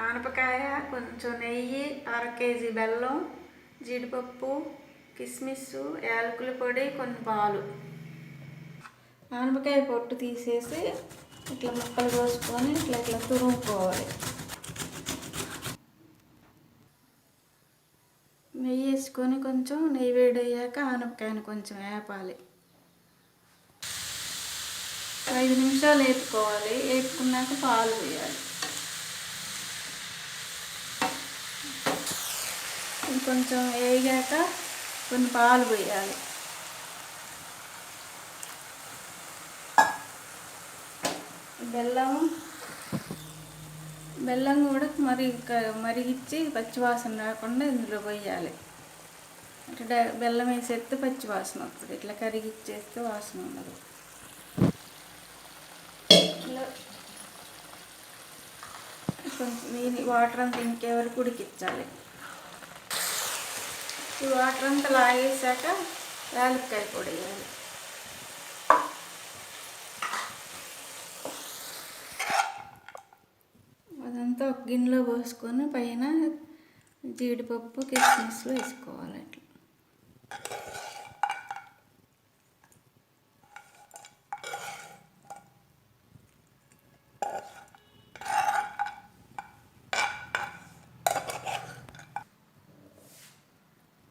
ఆనపకాయ, కొంచెం నెయ్యి, అర కేజీ బెల్లం, జీడిపప్పు, కిస్మిస్, యాలకుల పొడి, కొన్ని పాలు. ఆనపకాయ పొట్టు తీసేసి ఇట్లా ముక్కలు కోసుకొని ఇట్లా ఇట్లా తురుముకోవాలి. నెయ్యి వేసుకొని కొంచెం నెయ్యి వేడయ్యాక ఆనపకాయని కొంచెం వేపాలి. 5 నిమిషాలు వేపుకోవాలి. వేపుకున్నాక పాలు వేయాలి. కొంచెం వేగాక కొన్ని పాలు పోయాలి. బెల్లం కూడా మరిగించి పచ్చివాసన రాకుండా ఇందులో పోయాలి. అంటే బెల్లం వేసేస్తే పచ్చివాసన వస్తుంది. ఇట్లా కరిగిచ్చేస్తే వాసన ఉండదు. ఇట్లా కొంచెం వాటర్ అంతా ఇంకే వరకు ఉడికించాలి. ఈ వాటర్ అంతా లాగేసాక యాలక్కాయ పొడి వేయాలి. అదంతా ఒక గిన్నెలో పోసుకొని పైన జీడిపప్పు, కిస్మిస్లు వేసుకోవాలి. అట్లా